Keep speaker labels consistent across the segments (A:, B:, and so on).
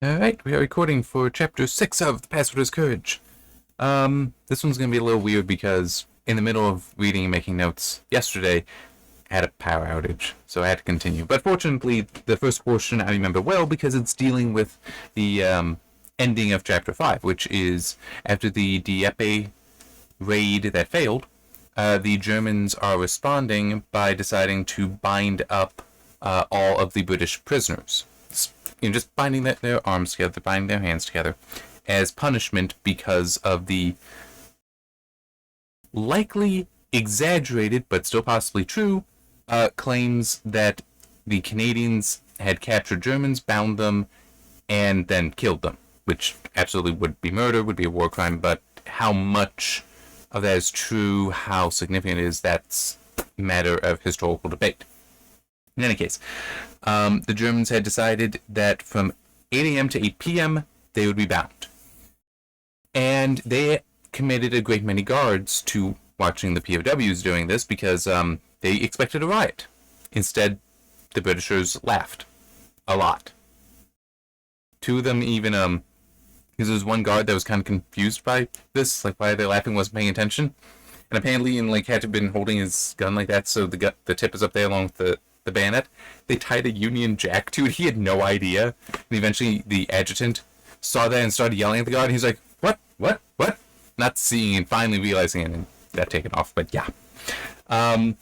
A: Alright, we are recording for chapter 6 of The Password Courage. This one's gonna be a little weird because in the middle of reading and making notes yesterday, I had a power outage, so I had to continue. But fortunately, the first portion I remember well because it's dealing with the ending of chapter 5, which is after the Dieppe raid that failed, the Germans are responding by deciding to bind up all of the British prisoners. Just binding their arms together, binding their hands together as punishment because of the likely exaggerated, but still possibly true, claims that the Canadians had captured Germans, bound them, and then killed them, which absolutely would be murder, would be a war crime, but how much of that is true, how significant it is, that's a matter of historical debate. In any case, the Germans had decided that from 8 a.m. to 8 p.m. they would be bound. And they committed a great many guards to watching the POWs doing this because they expected a riot. Instead, the Britishers laughed a lot. Two of them even, because there was one guard that was kind of confused by this, like why they're laughing, wasn't paying attention. And apparently, had to have been holding his gun like that, so the tip is up there along with the bayonet. They tied a Union Jack to it. He had no idea. And eventually the adjutant saw that and started yelling at the guard. And he's like, what? Not seeing and finally realizing it and got taken off. But yeah. Now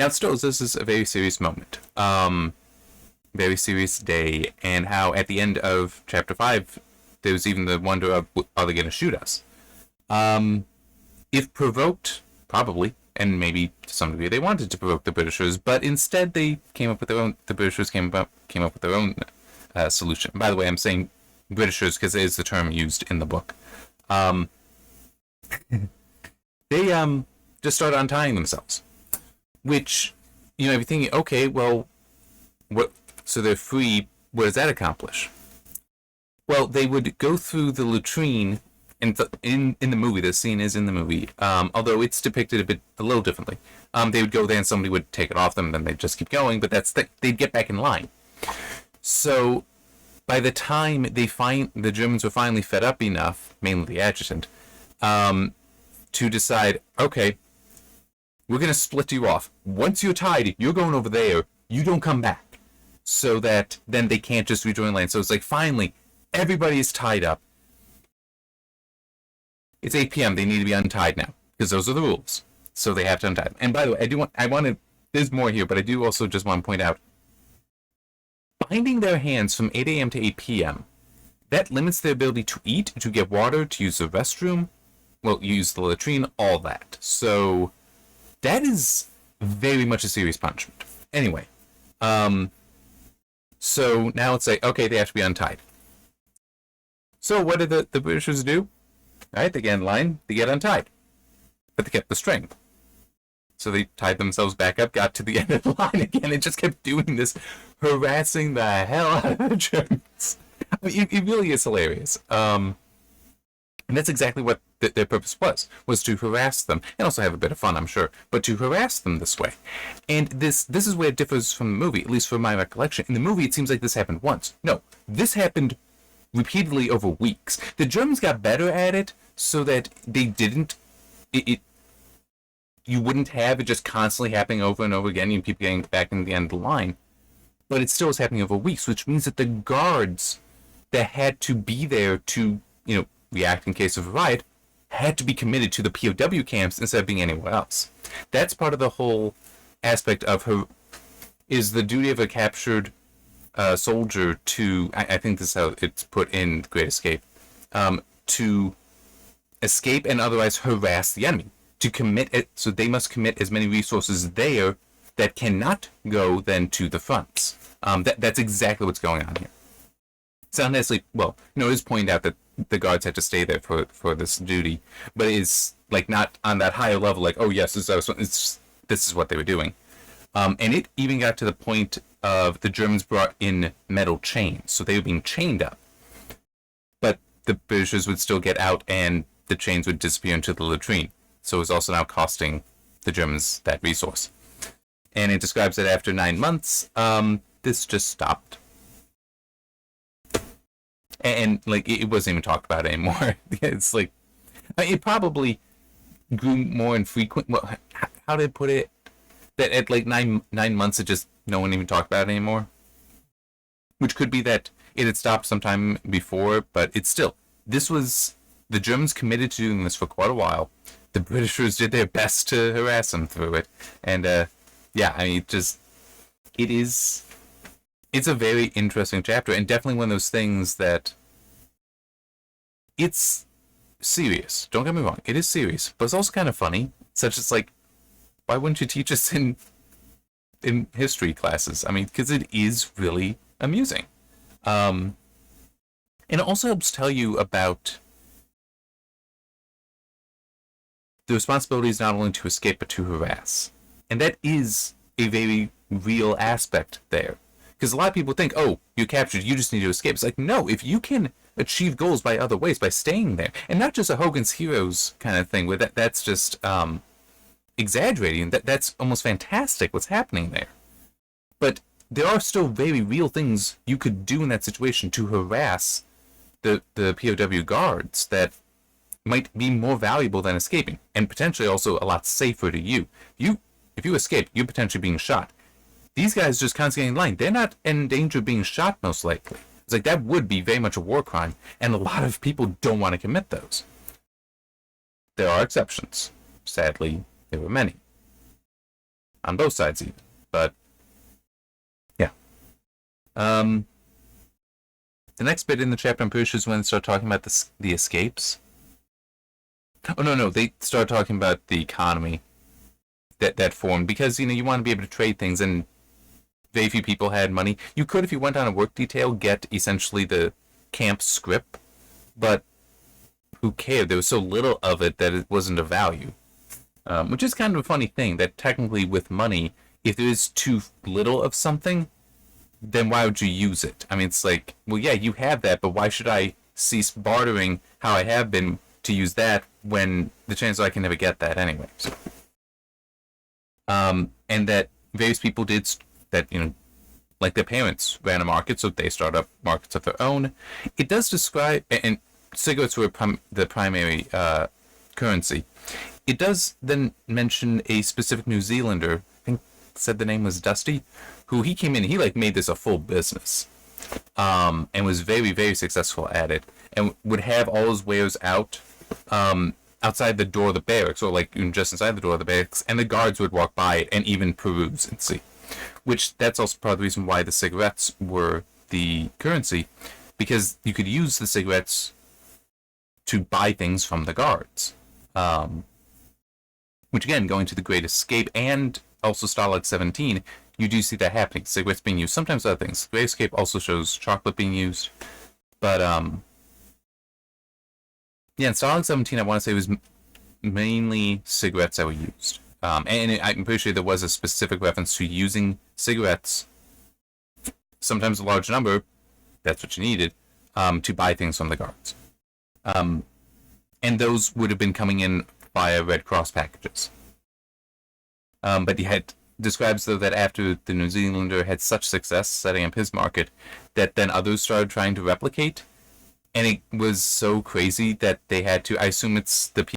A: still, this is a very serious moment. Very serious day. And how at the end of chapter 5, there was even the wonder of, are they going to shoot us? If provoked, probably. And maybe to some degree they wanted to provoke the Britishers, but instead they came up with their own. The Britishers came up with their own solution. By the way, I'm saying Britishers because it is the term used in the book. They just started untying themselves, which if you're thinking, okay, well, what? So they're free. What does that accomplish? Well, they would go through the latrine. And in the movie, the scene is in the movie, although it's depicted a little differently. They would go there and somebody would take it off them, and then they'd just keep going, but they'd get back in line. So by the time the Germans were finally fed up enough, mainly the adjutant, to decide, okay, we're going to split you off. Once you're tied, you're going over there, you don't come back. So that then they can't just rejoin line. So it's like, finally, everybody is tied up. It's 8 p.m. They need to be untied now because those are the rules. So they have to untie them. And by the way, there's more here, but I do also just want to point out, binding their hands from 8 a.m. to 8 p.m., that limits their ability to eat, to get water, to use the restroom, use the latrine, all that. So that is very much a serious punishment. Anyway, so now it's like, okay, they have to be untied. So what did the Britishers do? Right, they get in line, they get untied. But they kept the string. So they tied themselves back up, got to the end of the line again, and just kept doing this, harassing the hell out of the Germans. I mean, it really is hilarious. And that's exactly what their purpose was to harass them, and also have a bit of fun, I'm sure, but to harass them this way. And this is where it differs from the movie, at least from my recollection. In the movie, it seems like this happened once. No, this happened repeatedly over weeks. The Germans got better at it so that they didn't. You wouldn't have it just constantly happening over and over again, and people getting back in the end of the line. But it still was happening over weeks, which means that the guards that had to be there to, react in case of a riot had to be committed to the POW camps instead of being anywhere else. That's part of the whole aspect of is the duty of a captured soldier to, I think this is how it's put in The Great Escape, to escape and otherwise harass the enemy. To commit it, so they must commit as many resources there that cannot go then to the fronts. That's exactly what's going on here. It's not necessarily, it is pointed out that the guards had to stay there for this duty, but it's like not on that higher level, like, oh yes, this is what they were doing. And it even got to the point of the Germans brought in metal chains, so they were being chained up. But the Britishers would still get out, and the chains would disappear into the latrine. So it was also now costing the Germans that resource. And it describes that after 9 months, this just stopped. and like it wasn't even talked about anymore. It's like it probably grew more infrequent. Well, how did I put it? That at like 9 months, it just no one even talked about it anymore. Which could be that it had stopped sometime before, but it's still this was the Germans committed to doing this for quite a while. The Britishers did their best to harass them through it, and yeah, I mean, it is it's a very interesting chapter, and definitely one of those things that it's serious. Don't get me wrong, it is serious, but it's also kind of funny. Such as like, why wouldn't you teach us in history classes? I mean, because it is really amusing. Um, and it also helps tell you about the responsibility is not only to escape but to harass, and that is a very real aspect there. Because a lot of people think, oh, you're captured, you just need to escape. It's like, no, if you can achieve goals by other ways, by staying there, and not just a Hogan's Heroes kind of thing, where that's just exaggerating. That's almost fantastic what's happening there. But there are still very real things you could do in that situation to harass the POW guards that might be more valuable than escaping, and potentially also a lot safer to you. If you escape, you're potentially being shot. These guys just constantly in line. They're not in danger of being shot, most likely. It's like that would be very much a war crime, and a lot of people don't want to commit those. There are exceptions. Sadly, there were many. On both sides, even. But, yeah. The next bit in the chapter, I'm pretty sure, is when they start talking about the escapes. Oh, no, they start talking about the economy that formed, because, you want to be able to trade things, and very few people had money. You could, if you went on a work detail, get essentially the camp scrip, but who cared? There was so little of it that it wasn't of value. Which is kind of a funny thing, that technically with money, if there is too little of something, then why would you use it? I mean, it's like, well, yeah, you have that, but why should I cease bartering how I have been to use that when the chances are I can never get that anyway? So, and that various people did that, like their parents ran a market, so they start up markets of their own. It does describe, and cigarettes were the primary currency. It does then mention a specific New Zealander, I think said the name was Dusty, who he came in, he like made this a full business, and was very, very successful at it, and would have all his wares out, outside the door of the barracks, or like just inside the door of the barracks, and the guards would walk by it and even peruse and see. Which, that's also part of the reason why the cigarettes were the currency, because you could use the cigarettes to buy things from the guards. Which again, going to the Great Escape and also Stalag 17, you do see that happening. Cigarettes being used, sometimes other things. Great Escape also shows chocolate being used. But, yeah, in Stalag 17, I want to say it was mainly cigarettes that were used. And I'm pretty sure there was a specific reference to using cigarettes, sometimes a large number, that's what you needed, to buy things from the guards. And those would have been coming in via Red Cross packages. But he had describes, though, that after the New Zealander had such success setting up his market, that then others started trying to replicate. And it was so crazy that they had to, I assume it's the